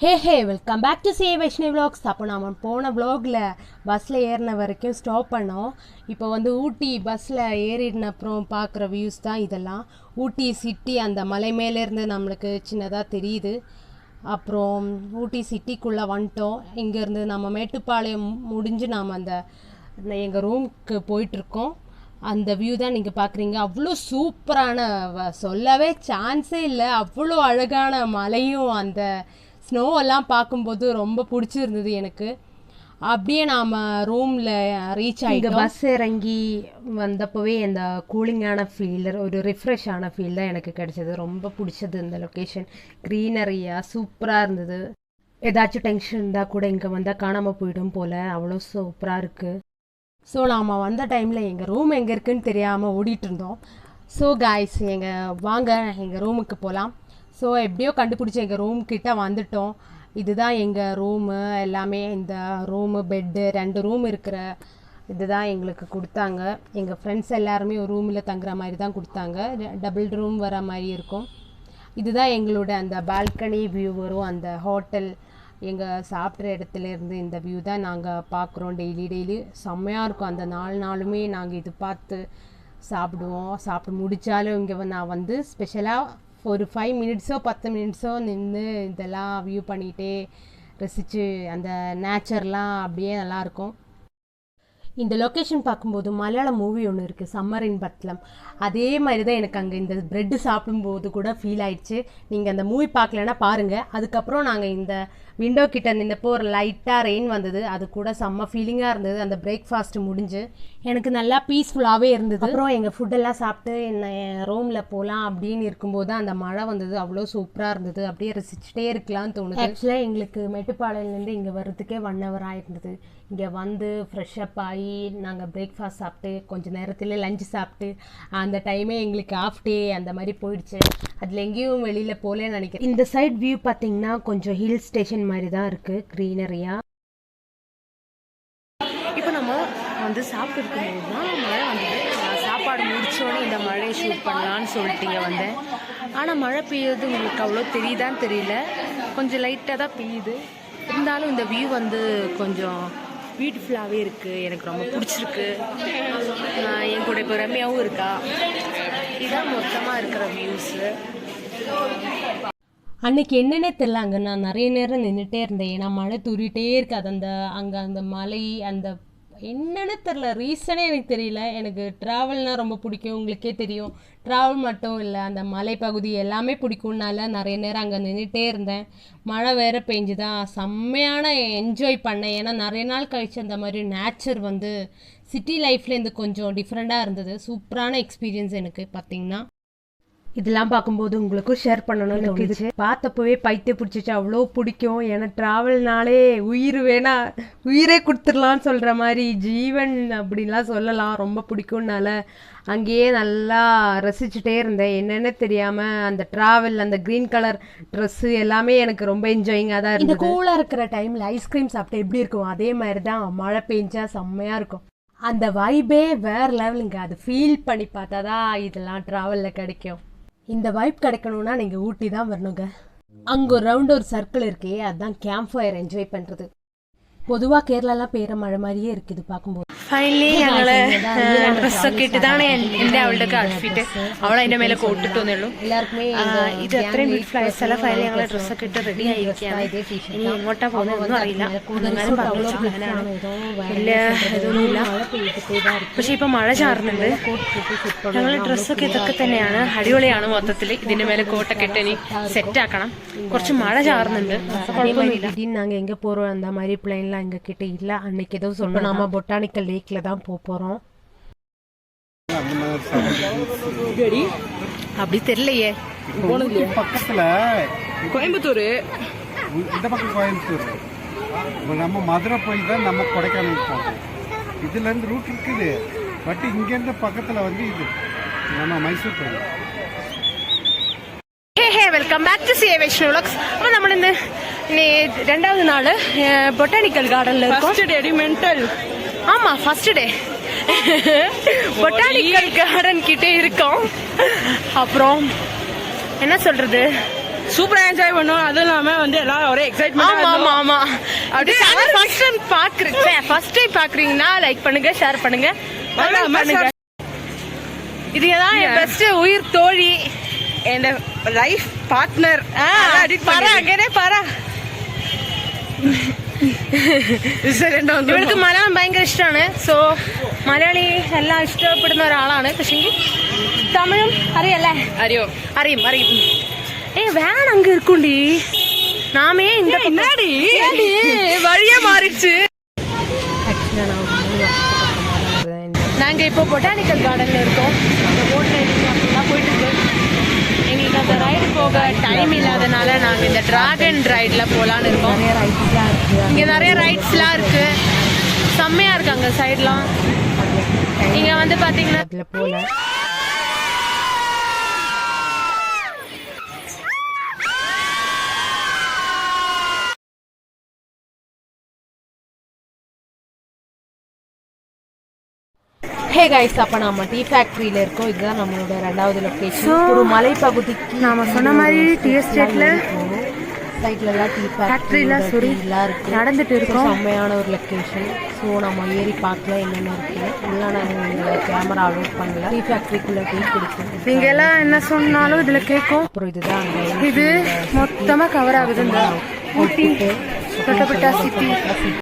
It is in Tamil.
Welcome back to C Vaishnavi vlogs. அப்போ நம்ம போன vlogல பஸ்ஸில் ஏறின வரைக்கும் ஸ்டாப் பண்ணோம். இப்போ வந்து ஊட்டி பஸ்ஸில் ஏறின அப்புறம் பார்க்குற வியூஸ் தான் இதெல்லாம். ஊட்டி சிட்டி அந்த மலை மேலேருந்து நம்மளுக்கு சின்னதாக தெரியுது. அப்புறம் ஊட்டி சிட்டிக்குள்ளே வந்துட்டோம். இங்கேருந்து நம்ம மேட்டுப்பாளையம் முடிஞ்சு நாம் எங்கள் ரூமுக்கு போயிட்டுருக்கோம். அந்த வியூ தான் நீங்கள் பார்க்குறீங்க. அவ்வளோ சூப்பரான சொல்லவே சான்ஸே இல்லை. அவ்வளோ அழகான மலையும் அந்த ஸ்னோவெல்லாம் பார்க்கும்போது ரொம்ப பிடிச்சிருந்தது எனக்கு. அப்படியே நாம் ரூமில் ரீச் ஆகிட்டோம். பஸ் இறங்கி வந்தப்போவே அந்த கூலிங்கான ஃபீல், ஒரு ரிஃப்ரெஷ்ஷான ஃபீல் தான் எனக்கு கிடைச்சது. ரொம்ப பிடிச்சது இந்த லொக்கேஷன். க்ரீனரியாக சூப்பராக இருந்தது. ஏதாச்சும் டென்ஷன் இருந்தால் கூட இங்கே வந்தால் காணாமல் போயிடும் போல், அவ்வளோ சூப்பராக இருக்குது. ஸோ நாம் வந்த டைமில் எங்கள் ரூம் எங்கே இருக்குதுன்னு தெரியாமல் ஓடிட்டு இருந்தோம். ஸோ காய்ஸ், வாங்க எங்கள் ரூமுக்கு போகலாம். ஸோ எப்படியோ கண்டுபிடிச்சி எங்கள் ரூம் கிட்ட வந்துட்டோம். இதுதான் எங்கள் ரூமு. எல்லாமே இந்த ரூமு, பெட்டு, 2 ரூம் இருக்கிற இதுதான் எங்களுக்கு கொடுத்தாங்க. எங்கள் ஃப்ரெண்ட்ஸ் எல்லாருமே ஒரு ரூமில் தங்குற மாதிரி தான் கொடுத்தாங்க. டபுள் ரூம் வர மாதிரி இருக்கும். இதுதான் எங்களோட அந்த பால்கனி வியூ வரும். அந்த ஹோட்டல் எங்கள் சாப்பிட்ற இடத்துலேருந்து இந்த வியூ தான் நாங்கள் பார்க்குறோம் டெய்லி. செம்மையாக இருக்கும். அந்த 4 நாளுமே நாங்கள் இது பார்த்து சாப்பிடுவோம். சாப்பிட்டு முடித்தாலும் இங்கே நான் வந்து ஸ்பெஷலாக ஒரு 5 மினிட்ஸோ 10 மினிட்ஸோ நின்று இதெல்லாம் வியூ பண்ணிகிட்டே ரசித்து அந்த நேச்சர்லாம் அப்படியே நல்லாயிருக்கும். இந்த லொக்கேஷன் பார்க்கும்போது மலையாளம் மூவி ஒன்று இருக்குது, சம்மர் இன் பத்லம். அதே மாதிரி தான் எனக்கு அங்கே இந்த ப்ரெட்டு சாப்பிடும்போது கூட ஃபீல் ஆயிடுச்சு. நீங்கள் அந்த மூவி பார்க்கலன்னா பாருங்கள். அதுக்கப்புறம் நாங்கள் இந்த விண்டோ கிட்ட நின்றப்போ ஒரு லைட்டாக ரெயின் வந்தது. அது கூட செம்ம ஃபீலிங்காக இருந்தது. அந்த பிரேக்ஃபாஸ்ட் முடிஞ்சு எனக்கு நல்லா பீஸ்ஃபுல்லாகவே இருந்தது. அப்புறம் எங்கள் ஃபுட்டெல்லாம் சாப்பிட்டு என்ன ரூமில் போகலாம் அப்படின்னு இருக்கும்போது தான் அந்த மழை வந்தது. அவ்வளோ சூப்பராக இருந்தது. அப்படியே ரசிச்சுட்டே இருக்கலாம்னு தோணுது. ஆக்சுவலாக எங்களுக்கு மேட்டுப்பாளையம்லேருந்து இங்கே வர்றதுக்கே 1 hour ஆகிருந்தது. இங்கே வந்து ஃப்ரெஷ்அப் ஆகி நாங்கள் பிரேக்ஃபாஸ்ட் சாப்பிட்டு கொஞ்சம் நேரத்தில் லஞ்சு சாப்பிட்டு அந்த டைமே எங்களுக்கு ஆஃப் டே அந்த மாதிரி போயிடுச்சு. அதில் எங்கேயும் வெளியில் போகலன்னு நினைக்கிறேன். இந்த சைட் வியூ பார்த்தீங்கன்னா கொஞ்சம் ஹில் ஸ்டேஷன் மாதிரி தான் இருக்குது, க்ரீனரியாக. இப்போ நம்ம வந்து சாப்பிட்டு இருக்கும்போது தான் மழை வந்தது. சாப்பாடு முடித்தோடனே இந்த மழையை ஷூட் பண்ணலான்னு சொல்லிட்டு இங்கே வந்தேன். ஆனால் மழை பெய்யுறது உங்களுக்கு அவ்வளோ தெரியுதான்னு தெரியல. கொஞ்சம் லைட்டாக தான் பெய்யுது. இருந்தாலும் இந்த வியூ வந்து கொஞ்சம் பியூட்டிஃபுல்லாகவே இருக்குது. எனக்கு ரொம்ப பிடிச்சிருக்கு. என் கூட இப்போ ரம்யாவும் இருக்கா. இதுதான் மொத்தமாக இருக்கிற வியூஸு. அன்னைக்கு என்னன்னே தெரில. அங்கே நான் நிறைய நேரம் நின்றுட்டே இருந்தேன். ஏன்னா மழை தூரிட்டே இருக்காது. அங்கே அந்த மலை அந்த என்னன்னு தெரில, ரீசனே எனக்கு தெரியல. எனக்கு ட்ராவல்னால் ரொம்ப பிடிக்கும். உங்களுக்கே தெரியும், ட்ராவல் மட்டும் இல்லை, அந்த மலைப்பகுதி எல்லாமே பிடிக்கும்னால நிறைய நேரம் அங்கே நின்றுட்டே இருந்தேன். மழை வேறு பெஞ்சுதான் செம்மையான என்ஜாய் பண்ணேன். ஏன்னா நிறைய நாள் கழிச்சு அந்த மாதிரி நேச்சர் வந்து சிட்டி லைஃப்லேருந்து கொஞ்சம் டிஃப்ரெண்ட்டாக இருந்தது. சூப்பரான எக்ஸ்பீரியன்ஸ் எனக்கு பார்த்தீங்கன்னா. இதெல்லாம் பார்க்கும்போது உங்களுக்கும் ஷேர் பண்ணணும்னு தோணுச்சு. பார்த்தப்பவே பைத்தியம் பிடிச்சிச்சு. அவ்வளோ பிடிக்கும். ஏன்னா ட்ராவல்னாலே உயிரே கொடுத்துடலான்னு சொல்கிற மாதிரி, ஜீவன் அப்படின்லாம் சொல்லலாம். ரொம்ப பிடிக்கும்னால அங்கேயே நல்லா ரசிச்சுட்டே இருந்தேன். என்னென்ன தெரியாமல் அந்த ட்ராவல், அந்த க்ரீன் கலர் ட்ரெஸ்ஸு எல்லாமே எனக்கு ரொம்ப என்ஜாயிங்காக தான் இருந்தது. இந்த கூலாக இருக்கிற டைமில் ஐஸ்கிரீம் சாப்பிட்டு எப்படி இருக்கும், அதே மாதிரி தான் மழை பெஞ்சா செம்மையாக இருக்கும். அந்த வைபே வேறு லெவலுங்க. அது ஃபீல் பண்ணி பார்த்தா தான் இதெல்லாம் ட்ராவலில் கிடைக்கும். இந்த வைப் கிடைக்கணும்னா நீங்கள் ஊட்டி தான் வரணுங்க. அங்கே ஒரு ரவுண்ட் ஒரு சர்க்கிள் இருக்கே, அதுதான் கேம்ப் ஃபயர் என்ஜாய் பண்ணுறது. பொதுவாக கேரளாலாம் பெய்கிற மழை மாதிரியே இருக்குது பார்க்கும்போது. ഫൈനലി ഞങ്ങള് ഡ്രസ്സൊക്കെ ഇട്ടിതാണ് എൻ്റെ അവളുടെ ഔട്ട്ഫിറ്റ്. അവൾ അതിന്റെ മേലെ കോട്ടിട്ട് വന്നുള്ളൂ. ഇത് അത്രയും ബ്യൂട്ടിഫുൾ ആയ സ്ഥലം. ഫൈനലി ഞങ്ങൾ ഡ്രസ്സൊക്കെ ഇട്ട് റെഡി ആയിരിക്കുകയാണ്. ഇനി എങ്ങോട്ടാ പോകുന്നതൊന്നും അറിയില്ല. എന്നാലും പറഞ്ഞു പ്ലാനാണ്. വലിയ ഇതൊന്നുമില്ല. പക്ഷെ ഇപ്പൊ മഴ ചാറുന്നുണ്ട്. ഞങ്ങൾ ഡ്രസ്സൊക്കെ ഇതൊക്കെ തന്നെയാണ്. അടിപൊളിയാണ് മൊത്തത്തിൽ. ഇതിന്റെ മേലെ കോട്ടൊക്കെ ഇട്ട് ഇനി സെറ്റ് ആക്കണം. കുറച്ച് മഴ ചാറുന്നുണ്ട്. കുഴപ്പമൊന്നുമില്ല. நாங்கள் எங்கே போகிறோம் அந்த மாதிரி பிளைன்லாம் எங்கள் கிட்ட இல்லை. அன்னைக்கு ஏதோ சொன்னோம், நம்ம பொட்டானிக்கல் லேக்ல தான் போகிறோம். அப்படி தெரியலையே. பக்கத்துல கோயம்புத்தூர், இந்த பக்கம் கோயம்புத்தூர். நம்ம மதுரை போய் தான் நம்ம கொடைக்கானல் போகிறோம். இதுல இருந்து ரூட் இருக்குது. பட் இங்கேருந்து பக்கத்துல வந்து இது நம்ம மைசூர் போகிறோம். Welcome back to C Vaishnav vlogs. അപ്പോൾ നമ്മൾ ഇന്ന് രണ്ടാമത് നാള് பொட்டானிக்கல் கார்டன்ல இருக்கோம். ஆமா, ஃபர்ஸ்ட் டே பொட்டானிக்கல் கார்டன் கிட்டே இருக்கோம். அப்புறம் என்ன சொல்றது, சூப்பரா என்ஜாய் பண்ணோம். அதுவும் இல்லாம வந்து எல்லாரும் ஒரே எக்ஸைட்மெண்ட். ஆமா ஆமா அப்படி ஃபர்ஸ்ட் டைம் பாக்குறீங்கன்னா லைக் பண்ணுங்க, ஷேர் பண்ணுங்க, பண்ணுங்க. இதுதான் என் பெஸ்ட் உயிர் தோழி, என் லைஃப் பார்ட்னர். பாரா அங்கே பாரா. ഇവൾക്ക് മലയാളം ഭയങ്കര ഇഷ്ടമാണ്. സോ മലയാളി എല്ലാം ഇഷ്ടപ്പെടുന്ന ഒരാളാണ്. പക്ഷെ തമിഴും അറിയല്ലേ? അറിയും. വേണം அங்க இருக்குண்டி. நாமே இந்த பின்னாடி வழியா மாறிடுச்சு. நாங்க இப்போ பொட்டானிக்கல் கார்டன்ல இருக்கோம். போட் ரைடிங் அப்படிலாம் போயிட்டு இருக்கு. எங்களுக்கு அந்த ரைடு போக டைம் இல்லாதனால நாங்க இந்த டிராகன் ரைட்ல போலான்னு இருக்கோம். இங்க நிறைய ரைட்ஸ்லாம் இருக்கு, செம்மையா இருக்கு அங்க சைட்லாம். நீங்க வந்து பாத்தீங்கன்னா ஹே கைஸ், அப்போ நம்ம டீ ஃபேக்ட்ரியில் இருக்கோம். இதுதான் நம்மளோட 2வது லொக்கேஷன். ஒரு மலைப்பகுதிக்கு நாம சொன்ன மாதிரி டீ எஸ்டேட்ல சைட்லலாம் டீ ஃபேக்ட்ரிலாம் இருக்கு, நடந்துட்டு இருக்கோம். செம்மையான ஒரு லொக்கேஷன். ஸோ நம்ம ஏறி பார்க்கலாம் என்னென்ன இருக்குது. இதெல்லாம் நாங்கள் கேமரா அலோட் பண்ணல. டீ ஃபேக்ட்ரிக்குள்ளே டீ குடிக்கும். நீங்க எல்லாம் என்ன சொன்னாலும் இதுல கேட்கும். அப்புறம் இதுதான் இது மொத்தமா கவர் ஆகுது. இந்த ஊட்டி தொட்டபெட்டா சிட்டி